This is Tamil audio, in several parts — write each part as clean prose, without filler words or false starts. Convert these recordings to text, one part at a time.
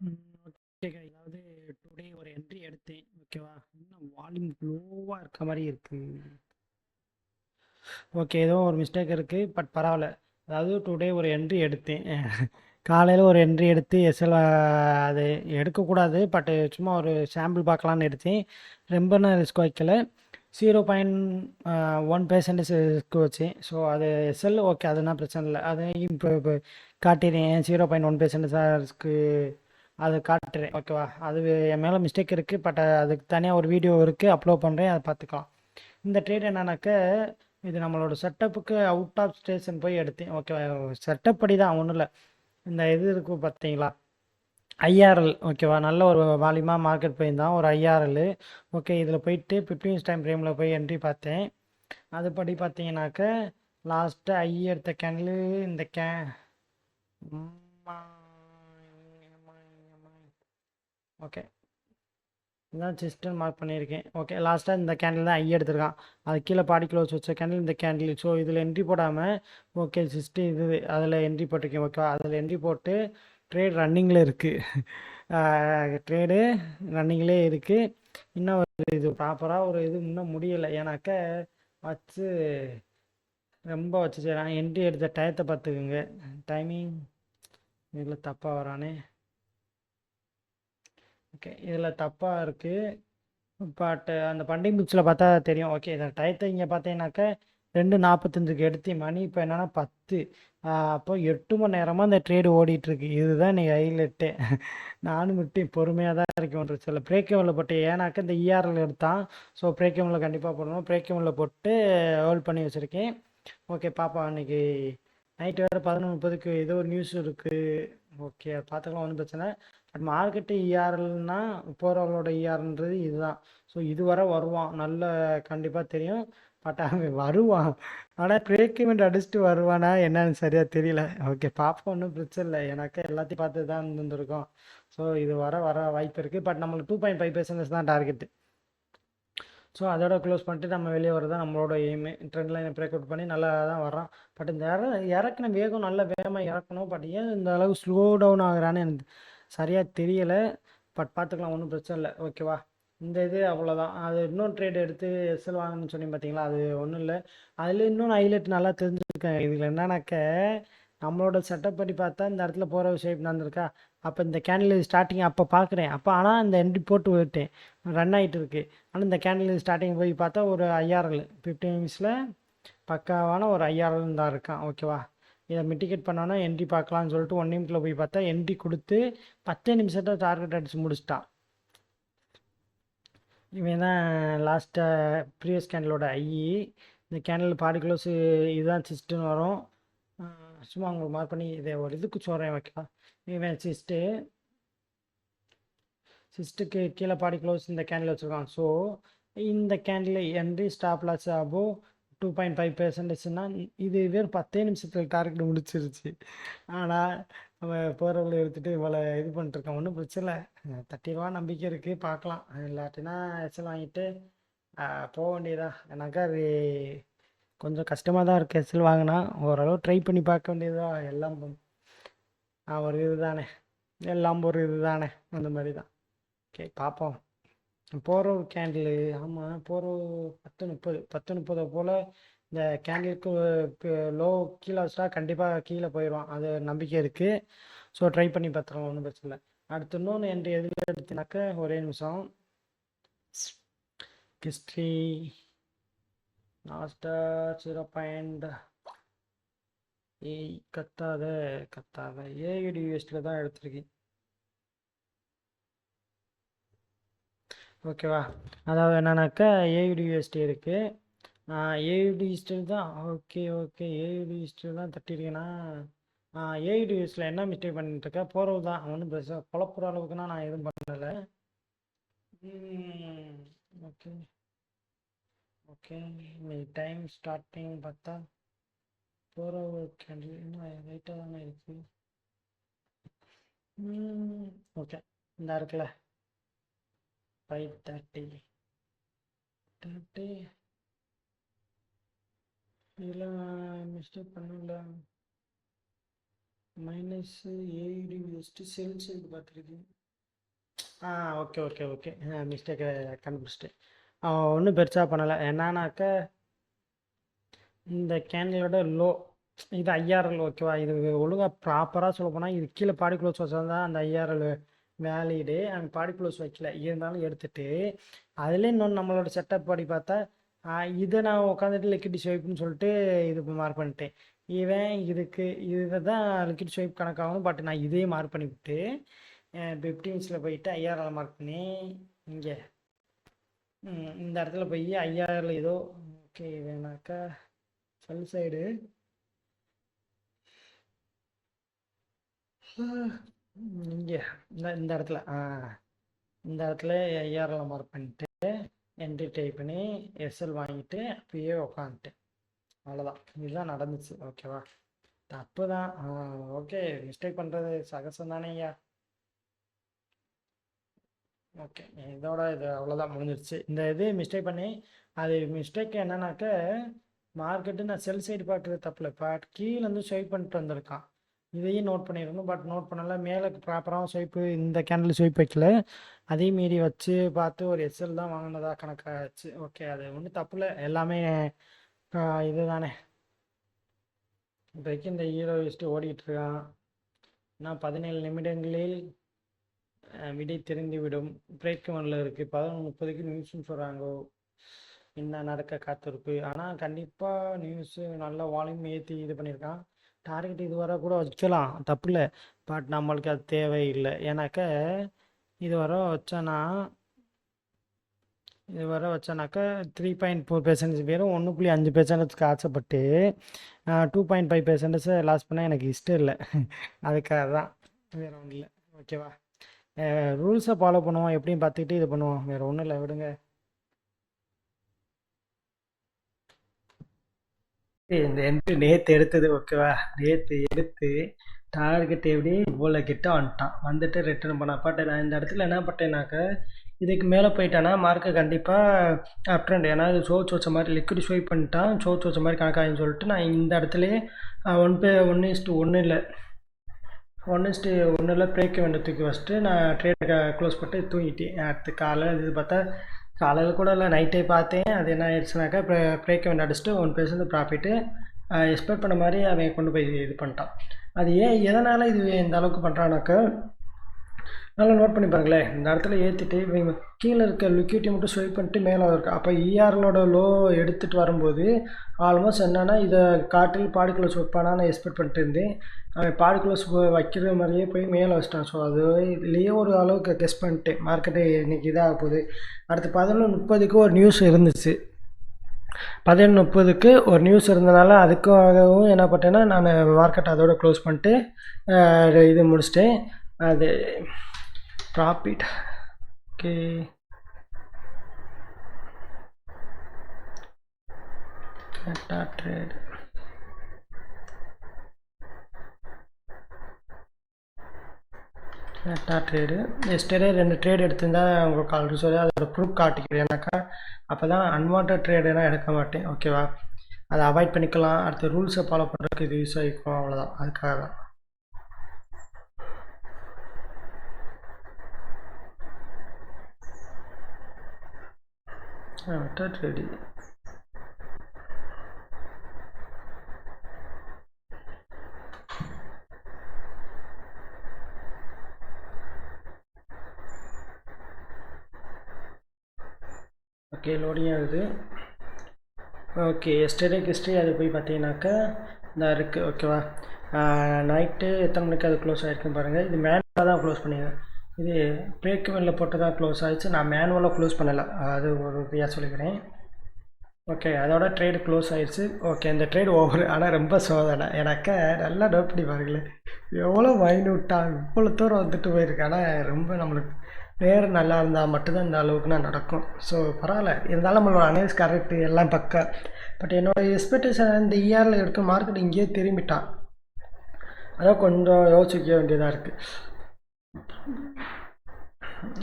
ம். ஓகேக்கா. அதாவது டுடே ஒரு என்ட்ரி எடுத்தேன். ஓகேவா? இன்னும் வால்யூம் லோவா இருக்க மாரி இருக்கு. ஓகே. ஏதோ ஒரு மிஸ்டேக் இருக்கு. பட் பரவால்ல. அதாவது டுடே ஒரு என்ட்ரி எடுத்தேன். காலையில ஒரு என்ட்ரி எடுத்து எஸ்எல் அது எடுக்கக்கூடாது. பட் சும்மா ஒரு சாம்பிள் பார்க்கலான்னு எடுத்தேன். ரொம்பலாம் ரிஸ்க் வைக்கல. 0.1% ரிஸ்க் வச்சேன். ஸோ அது எஸ்எல் ஓகே. அதுனா பிரச்சனை இல்ல. அதையும் இப்போ காட்டிறேன். 0.1% தான் ரிஸ்க்கு அது காட்டுறேன். ஓகேவா? அது என் மேலே மிஸ்டேக் இருக்குது. பட் அதுக்கு தனியாக ஒரு வீடியோ இருக்குது. அப்லோட் பண்ணுறேன். அதை பார்த்துக்கலாம். இந்த ட்ரேட் என்னன்னாக்க இது நம்மளோட செட்டப்புக்கு அவுட் ஆஃப் ஸ்டேஷன் போய் எடுத்தேன். ஓகேவா? செட்டப் படி தான், ஒன்றும் இல்லை. இந்த இது இருக்கு பார்த்தீங்களா, ஐஆர்எல். ஓகேவா? நல்ல ஒரு வால்யூமாக மார்க்கெட் போயிருந்தான் ஒரு ஐஆர்எல். ஓகே. இதில் போயிட்டு 15 டைம் ஃப்ரேமில் போய் என்ட்ரி பார்த்தேன். அதுபடி பார்த்தீங்கன்னாக்க லாஸ்ட்டு ஐ எடுத்த கேண்டில் இந்த ஓகே. இதான் செஸ்ட்டுன்னு மார்க் பண்ணியிருக்கேன். ஓகே. லாஸ்ட்டாக இந்த கேண்டில் தான் ஐ எடுத்திருக்கான். அது கீழே பாடி க்ளோஸ் வச்ச கேண்டில் இந்த கேண்டில். ஸோ இதில் என்ட்ரி போடாமல் ஓகே சிஸ்ட்டு இது அதில் என்ட்ரி போட்டிருக்கேன். ஓகே. அதில் என்ட்ரி போட்டு ட்ரேட் ரன்னிங்கில் இருக்குது. ட்ரேடு ரன்னிங்லே இருக்குது. இன்னும் ஒரு இது ப்ராப்பராக ஒரு இது இன்னும் முடியலை. ஏன்னாக்க வச்சு ரொம்ப வச்சு செய்கிறான். என்ட்ரி எடுத்த டயத்தை பார்த்துக்குங்க. டைமிங் இதில் தப்பாக வரானே. ஓகே. இதில் தப்பாக இருக்குது. பட் அந்த பண்டிங் புக்ஸில் பார்த்தா தெரியும். ஓகே. இதை டயத்தை இங்கே பார்த்தீங்கன்னாக்க 2:45க்கு எடுத்து மணி இப்போ என்னென்னா 10. அப்போ 8 மணி நேரமாக இந்த ட்ரேடு ஓடிட்டுருக்கு. இதுதான் இன்றைக்கி ஹைலைட்டு. நானும் விட்டு பொறுமையாக தான் இருக்கேன். ஒன்று சில பிரேக்கமில் போட்டு, ஏன்னாக்க இந்த இஆர்எல் எடுத்தான். ஸோ பிரேக்கமில் கண்டிப்பாக போடணும். பிரேக்கமில் போட்டு ஹோல்ட் பண்ணி வச்சுருக்கேன். ஓகே. பாப்பா அன்றைக்கி நைட்டு வேறு 11:30க்கு ஏதோ ஒரு நியூஸ் இருக்குது. ஓகே. பார்த்துக்கலாம், ஒன்றும் பிரச்சனை. பட் மார்க்கெட்டு இஆர்எல்னா போகிறவங்களோட இஆர்ன்றது இதுதான். ஸோ இது வர வருவான் நல்ல, கண்டிப்பாக தெரியும். பட் அவன் வருவான். ஆனால் பிரேக்மெண்ட் அடிச்சுட்டு வருவானா என்னன்னு சரியாக தெரியல. ஓகே. பார்ப்போம், ஒன்றும் பிரச்சனை இல்லை. எனக்கு எல்லாத்தையும் பார்த்து தான் இருந்திருக்கோம். ஸோ இது வர வாய்ப்பு இருக்குது. பட் நம்மளுக்கு 2.5% தான் டார்கெட்டு. ஸோ அதோட க்ளோஸ் பண்ணிட்டு நம்ம வெளியே வரது தான் நம்மளோட எய்மு. ட்ரெண்ட் லைனை பிரேக் அவுட் பண்ணி நல்லா தான் வரோம். பட் இந்த இறக்குன வேகம் நல்ல வேகமாக இறக்கணும். பட் ஏன் இந்த அளவு ஸ்லோ டவுன் ஆகுறான்னு எனக்கு சரியாக தெரியலை. பட் பார்த்துக்கலாம், ஒன்றும் பிரச்சனை இல்லை. ஓகேவா? இந்த இது அவ்வளோதான். அது இன்னொரு ட்ரேட் எடுத்து எஸ்எல் வாங்கணும்னு சொன்னீங்க பார்த்தீங்களா, அது ஒன்றும் இல்லை. அதில் இன்னொன்று ஹைலைட் நல்லா தெரிஞ்சுருக்கேன். இதில் என்னன்னாக்க நம்மளோட செட்டப் படி பார்த்தா இந்த இடத்துல போகிற ஷேப் நடந்திருக்கா. அப்போ இந்த கேண்டில் ஸ்டார்டிங் அப்போ பார்க்குறேன். அப்போ ஆனால் இந்த என்ட்ரி போட்டு விட்டேன், ரன் ஆகிட்டு இருக்கு. ஆனால் இந்த கேண்டில் ஸ்டார்டிங் போய் பார்த்தா ஒரு ஐஆர்எல் 15 மினிட்ஸில் பக்காவான ஒரு ஐஆர்எல் தான் இருக்கான். ஓகேவா? இதை மிட்டிகேட் பண்ணோன்னா என்ட்ரி பார்க்கலான்னு சொல்லிட்டு 1 நிமிஷத்தில் போய் பார்த்தா என்ட்ரி கொடுத்து 10 நிமிஷத்தை டார்கெட் அடித்து முடிச்சிட்டான். இவன் தான் லாஸ்ட்டாக ப்ரீவியஸ் கேண்டிலோட ஐ. இந்த கேண்டில் பாடி க்ளோஸு இதுதான் சிஸ்ட்டுன்னு வரும். சும்மா உங்களுக்கு மார்க் பண்ணி இதை ஒரு இதுக்கு சொல்கிறேன். ஓகேவா? இவன் சிஸ்ட்டுக்கு கீழே பாடி க்ளோஸ் இந்த கேண்டில் வச்சுருக்கான். ஸோ இந்த candle entry stop loss above 2.5%னா இது வெறும் 10 நிமிஷத்தில் டார்கெட் முடிச்சிருச்சு. ஆனால் அவன் போகிறவங்களை எடுத்துகிட்டு இவ்வளோ இது பண்ணிட்டுருக்கான். ஒன்றும் பிரச்சனை இல்லை. தட்டிடுவா நம்பிக்கை இருக்குது. பார்க்கலாம். இல்லாட்டினா எஸ்எல் வாங்கிட்டு போக வேண்டியதா. எனக்கா அது கொஞ்சம் கஷ்டமாக தான் இருக்குது. எஸ்எல் வாங்கினா ஓரளவு ட்ரை பண்ணி பார்க்க வேண்டியதா. எல்லாம் ஒரு இது தானே, எல்லாம் ஒரு இது தானே, அந்த மாதிரி தான். ஓகே. பார்ப்போம். போகிற ஒரு கேண்டில், ஆமாம் போகிற 10:30 போல் இந்த கேண்டிலுக்கு லோ கீழே வச்சா கண்டிப்பாக கீழே போயிடுவான். அது நம்பிக்கை இருக்குது. ஸோ ட்ரை பண்ணி பார்த்துருவோம், ஒன்றும் பிரச்சனை இல்லை. அடுத்து இன்னொன்று என் எதில் எடுத்தினாக்க ஒரே நிமிஷம். ஹிஸ்ட்ரி லாஸ்ட்டாக 0. கத்தாத கத்தாத ஏஐடி யூஎஸ்டியில் தான் எடுத்திருக்கேன். ஓகேவா? அதாவது என்னன்னாக்கா ஏஐடி யூஎஸ்டி இருக்குது. ஏஐடி யூஎஸ்டியில் தான். ஓகே. ஓகே. ஏஐடி யூஎஸ்டியில் தான் தட்டியிருக்கேன்னா ஏஐடி யூஎஸ்டியில் என்ன மிஸ்டேக் பண்ணிட்டுருக்கேன், போகிறது தான். ஒன்றும் பிரச்சனை குழப்புற அளவுக்குன்னா நான் எதுவும் பண்ணலை. ஓகே. ஓகே. டைம் ஸ்டார்டிங் பார்த்தா போகிற ஒரு கேண்டில் இன்னும் ரைட்டாக தானே இருக்குது. ஓகே. இந்த இருக்குல்ல 5:30 இதில் மிஸ்டேக் பண்ணல. மைனஸ் ஏடி யூஎஸ்டி சேல்ஸ் இது பார்த்துருக்கேன். Okay okay okay. மிஸ்டேக்கை கண்டுபிடிச்சிட்டேன். ஒன்றும் பெருசாக பண்ணலை. என்னன்னாக்க இந்த கேண்டிலோட லோ இது ஐஆர்எல் ஓகேவா. இது ஒழுங்காக ப்ராப்பராக சொல்ல போனால் இது கீழே பாடி க்ளோஸ் வச்சால் அந்த ஐஆர்எல் வேலிடு. அங்கே பாடி க்ளோஸ் வைக்கல, இருந்தாலும் எடுத்துட்டு அதுலேயும் இன்னொன்று நம்மளோட செட்டப் படி பார்த்தா இதை நான் உட்காந்துட்டு லிக்விட் ஸ்வைப்னு சொல்லிட்டு இது மார்க் பண்ணிட்டேன். இதை தான் லிக்விட் ஸ்வைப் கணக்காகணும். பட் நான் இதே மார்க் பண்ணிவிட்டு 15 போயிட்டு ஐஆர்எல் மார்க் பண்ணி இங்கே இந்த இடத்துல போய் ஐஆர்எல் ஏதோ ஓகே வேணாக்கா செல் சைடு இங்கே இந்த இடத்துல இந்த இடத்துல ஐஆர்எல் மார்க் பண்ணிட்டு என்ட்ரி டைப் பண்ணி எஸ்எல் வாங்கிட்டு அப்பயே உக்காந்துட்டேன். அவ்வளோதான், இதுதான் நடந்துச்சு. ஓகேவா, தப்பு தான். ஓகே, மிஸ்டேக் பண்ணுறது சகசம் தானே ஐயா. ஓகே, இதோட இது அவ்வளோதான், முடிஞ்சிருச்சு. இந்த இது மிஸ்டேக் பண்ணி அது மிஸ்டேக் என்னன்னாக்க மார்க்கெட்டு நான் செல் சைடு பார்க்குறது தப்பில்லை. பட் கீழேருந்து ஸ்வைப் பண்ணிட்டு வந்திருக்கான். இதையும் நோட் பண்ணிடணும். பட் நோட் பண்ணல, மேலே ப்ராப்பராக ஸ்வைப்பு இந்த கேண்டில் ஸ்வைப் வைக்கல. அதே மீறி வச்சு பார்த்து ஒரு எஸ்எல் தான் வாங்கினதா கணக்காச்சு. ஓகே, அது ஒன்றும் தப்பில்லை, எல்லாமே இது தானே. இப்போதைக்கு இந்த ஹீரோ லிஸ்ட்டு ஓடிட்டுருக்கான். நான் 17 நிமிடங்களில் விடை தெரிந்துவிடும். பிரேக் ஒன்றில் இருக்குது. 11:30க்கு நியூஸ்னு சொல்கிறாங்க. என்ன நடக்க காத்திருக்கு. ஆனால் கண்டிப்பாக நியூஸு நல்ல வால்யூம் ஏற்றி இது பண்ணியிருக்கான். டார்கெட் இது வர கூட வச்சுக்கலாம், தப்பு இல்லை. பட் நம்மளுக்கு அது தேவையில்லை. ஏன்னாக்க இது வர வச்சானாக்கா 3.4% பேரும் 1.5% ஆசைப்பட்டு 2.5% லாஸ் பண்ணால் எனக்கு இஷ்டம் இல்லை. அதுக்காக தான், வேறு ஒன்றும் இல்லை. ஓகேவா, ரூல்ஸை ஃபாலோ பண்ணுவோம், எப்படியும் பார்த்துக்கிட்டு இது பண்ணுவோம், வேறு ஒன்றும் இல்லை, விடுங்க. இந்த என்ட்ரி நேற்று எடுத்தது ஓகேவா. நேற்று எடுத்து டார்கெட் எப்படி இவ்வளோ கிட்ட வந்துட்டு ரிட்டர்ன் பண்ண. பட் நான் இந்த இடத்துல என்ன பண்ணேன்னாக்க இதுக்கு மேலே போயிட்டானா மார்க்கை கண்டிப்பாக அப் ட்ரெண்ட். ஏன்னா இது சோர்ஸ் வச்ச மாதிரி லிக்விட் ஸ்வைப் பண்ணிட்டான், சோர்ஸ் வச்ச மாதிரி கணக்காகின்னு சொல்லிட்டு நான் இந்த இடத்துலையே 1:1 இல்லை 1:1 பிரேக் வேண்ட தூக்கி வச்சுட்டு நான் ட்ரேடை க்ளோஸ் பண்ணிட்டு தூங்கிட்டேன். அடுத்து காலையில் இது பார்த்தா காலையில் கூட இல்லை, நைட்டே பார்த்தேன். அது என்ன ஆயிடுச்சுனாக்கா பிரேக் வேண்ட அடிச்சுட்டு 1% ப்ராஃபிட்டு எக்ஸ்பெக்ட் பண்ண மாதிரி அவன் கொண்டு போய் இது பண்ணிட்டான். அது எதனால் இது இந்த அளவுக்கு பண்ணுறானாக்கா நல்லா நோட் பண்ணி பாருங்களேன். இந்த இடத்துல ஏற்றிட்டு இவங்க கீழே இருக்க லிக்விட்டி மட்டும் ஸ்வைப் பண்ணிட்டு மேலே இருக்கு. அப்போ இஆர்எலோட லோ எடுத்துகிட்டு வரும்போது ஆல்மோஸ்ட் என்னென்னா இதை காட்டில் பாடி க்ளோஸ் வைப்பானான்னு எக்ஸ்பெக்ட் பண்ணிட்டு இருந்தேன். அவன் பாடி க்ளோஸ் வைக்கிற மாதிரியே போய் மேலே வச்சிட்டான். ஸோ அது இதுலேயே ஒரு அளவுக்கு கெஸ் பண்ணிட்டேன் மார்க்கெட்டு இன்றைக்கி இதாக போகுது. அடுத்து 11:30க்கு ஒரு நியூஸ் இருந்துச்சு. 11:30க்கு ஒரு நியூஸ் இருந்தனால அதுக்காகவும் என்ன பண்ணிட்டேன்னா நான் மார்க்கெட் அதோட க்ளோஸ் பண்ணிட்டு இது முடிச்சிட்டேன். அது profit okay. Trade trade yesterday 2 trade எடுத்திருந்தா உங்களுக்கு ஆல்ரெடி சொல்லி அதோட ப்ரூஃப் காட்டிக்கிறேன். ஏன்னாக்கா அப்போ தான் அன்வான்ட் ட்ரேடுனா எடுக்க மாட்டேன். ஓகேவா, அதை அவாய்ட் பண்ணிக்கலாம். அடுத்த ரூல்ஸை ஃபாலோ பண்ணுறதுக்கு இது யூஸ் ஆகிக்கும். அவ்வளோதான், அதுக்காக தான். ரெடி ஓகே, லோடிங் ஆகுது. ஓகே, எஸ்டர்டேக்கு ஹிஸ்ட்ரி அது போய் பார்த்தீங்கன்னாக்கா இந்த இருக்குது. ஓகேவா, நைட்டு எத்தனை மணிக்கு அது க்ளோஸ் ஆகிருக்குன்னு பாருங்கள். இது மேனுவலாக தான் க்ளோஸ் பண்ணிடுறேன். இது பிரேக் வெல்ல போட்டு தான் க்ளோஸ் ஆகிடுச்சு. நான் மேனுவலாக க்ளோஸ் பண்ணலை, அது ஒரு இதாக சொல்லிக்கிறேன். ஓகே, அதோட ட்ரேடு க்ளோஸ் ஆகிடுச்சு. ஓகே, இந்த ட்ரேடு ஓவர். ஆனால் ரொம்ப சோதனை எனக்கு. நல்லா நோட் பண்ணி பாருங்களேன், எவ்வளோ மைன்யூட்டாக இவ்வளோ தூரம் வந்துட்டு போயிருக்கு. ஆனால் ரொம்ப நம்மளுக்கு நேர் நல்லா இருந்தால் மட்டும்தான் இந்த அளவுக்கு நான் நடக்கும். ஸோ பரவாயில்ல, இருந்தாலும் நம்மளோட அனலைஸ் கரெக்டு, எல்லாம் பக்கா. பட் என்னோடய எக்ஸ்பெக்டேஷன் இந்த இயரில் எடுக்க மார்க்கெட் இங்கேயே திரும்பிட்டான். அதான் கொஞ்சம் யோசிக்க வேண்டியதாக இருக்குது.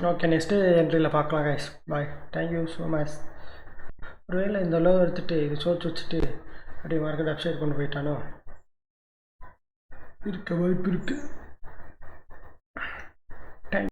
ஓகே, நெக்ஸ்ட்டு என்ட்ரியில் பார்க்கலாம் கைஸ். பாய், தேங்க்யூ ஸோ மச். ஒருவேளை இந்த லோ எடுத்துகிட்டு இது சோர்ஸ் வச்சுட்டு அப்படியே மார்க்கெட் அப்சைட் கொண்டு போயிட்டானோ. இருக்க வாய்ப்பு இருக்குது.